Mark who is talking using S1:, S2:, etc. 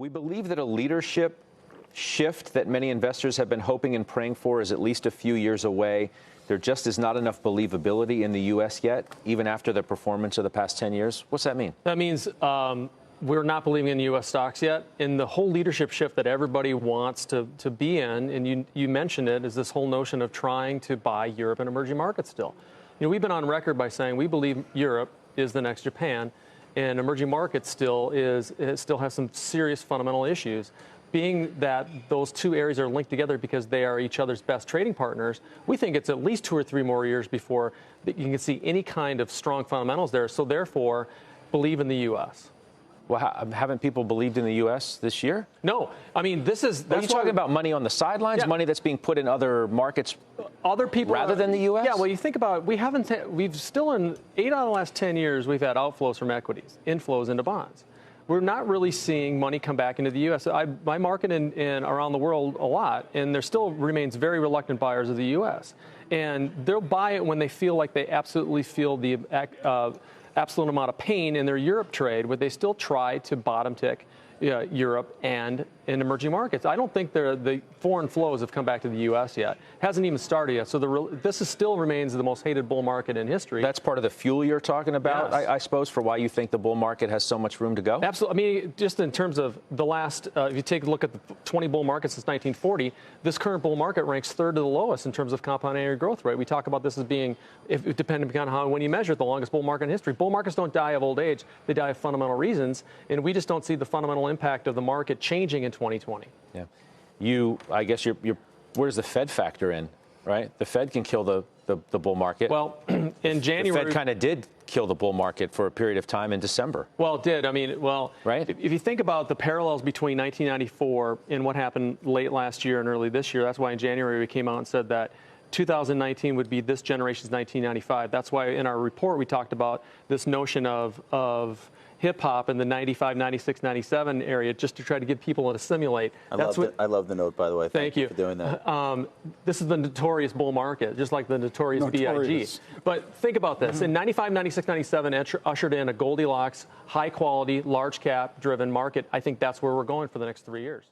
S1: We believe that a leadership shift that many investors have been hoping and praying for is at least a few years away. There just is not enough believability in the U.S. yet, even after the performance of the past 10 years. What's that mean?
S2: That means we're not believing in U.S. stocks yet. And the whole leadership shift that everybody wants to be in, and you mentioned it, is this whole notion of trying to buy Europe and emerging markets still. You know, we've been on record by saying we believe Europe is the next Japan, and emerging markets still has some serious fundamental issues. Being that those two areas are linked together because they are each other's best trading partners, we think it's at least 2 or 3 more years before you can see any kind of strong fundamentals there. So therefore, believe in the U.S.
S1: Well, haven't people believed in the U.S. this year?
S2: No. I mean, that's
S1: Are you talking about money on the sidelines,
S2: yeah,
S1: money that's being put in other markets
S2: other people
S1: rather than the U.S.?
S2: Yeah, well, you think about it, we've still in 8 out of the last 10 years, we've had outflows from equities, inflows into bonds. We're not really seeing money come back into the U.S. I market in around the world a lot, and there still remains very reluctant buyers of the U.S. And they'll buy it when they feel like they absolutely feel the absolute amount of pain in their Europe trade, but they still try to bottom tick Europe and in emerging markets. I don't think the foreign flows have come back to the U.S. yet. Hasn't even started yet. So this still remains the most hated bull market in history.
S1: That's part of the fuel you're talking about,
S2: yes,
S1: I suppose, for why you think the bull market has so much room to go?
S2: Absolutely. I mean, just in terms of the last, if you take a look at the 20 bull markets since 1940, this current bull market ranks 3rd to the lowest in terms of compound annual growth rate. We talk about this as being, depending on when you measure it, the longest bull market in history. Bull markets don't die of old age. They die of fundamental reasons. And we just don't see the fundamental impact of the market changing in 2020.
S1: Yeah. I guess where does the Fed factor in, right? The Fed can kill the bull market.
S2: Well, in January,
S1: the Fed kind of did kill the bull market for a period of time in December.
S2: Well, it did. I mean, well,
S1: right?
S2: If you think about the parallels between 1994 and what happened late last year and early this year, that's why in January we came out and said that 2019 would be this generation's 1995. That's why in our report we talked about this notion of hip-hop in the 95, 96, 97 area, just to try to get people to simulate.
S3: I love the note, by the way. Thank you for doing that.
S2: This is the notorious bull market, just like the notorious BIG. But think about this. In 95, 96, 97, ushered in a Goldilocks, high-quality, large-cap-driven market. I think that's where we're going for the next 3 years.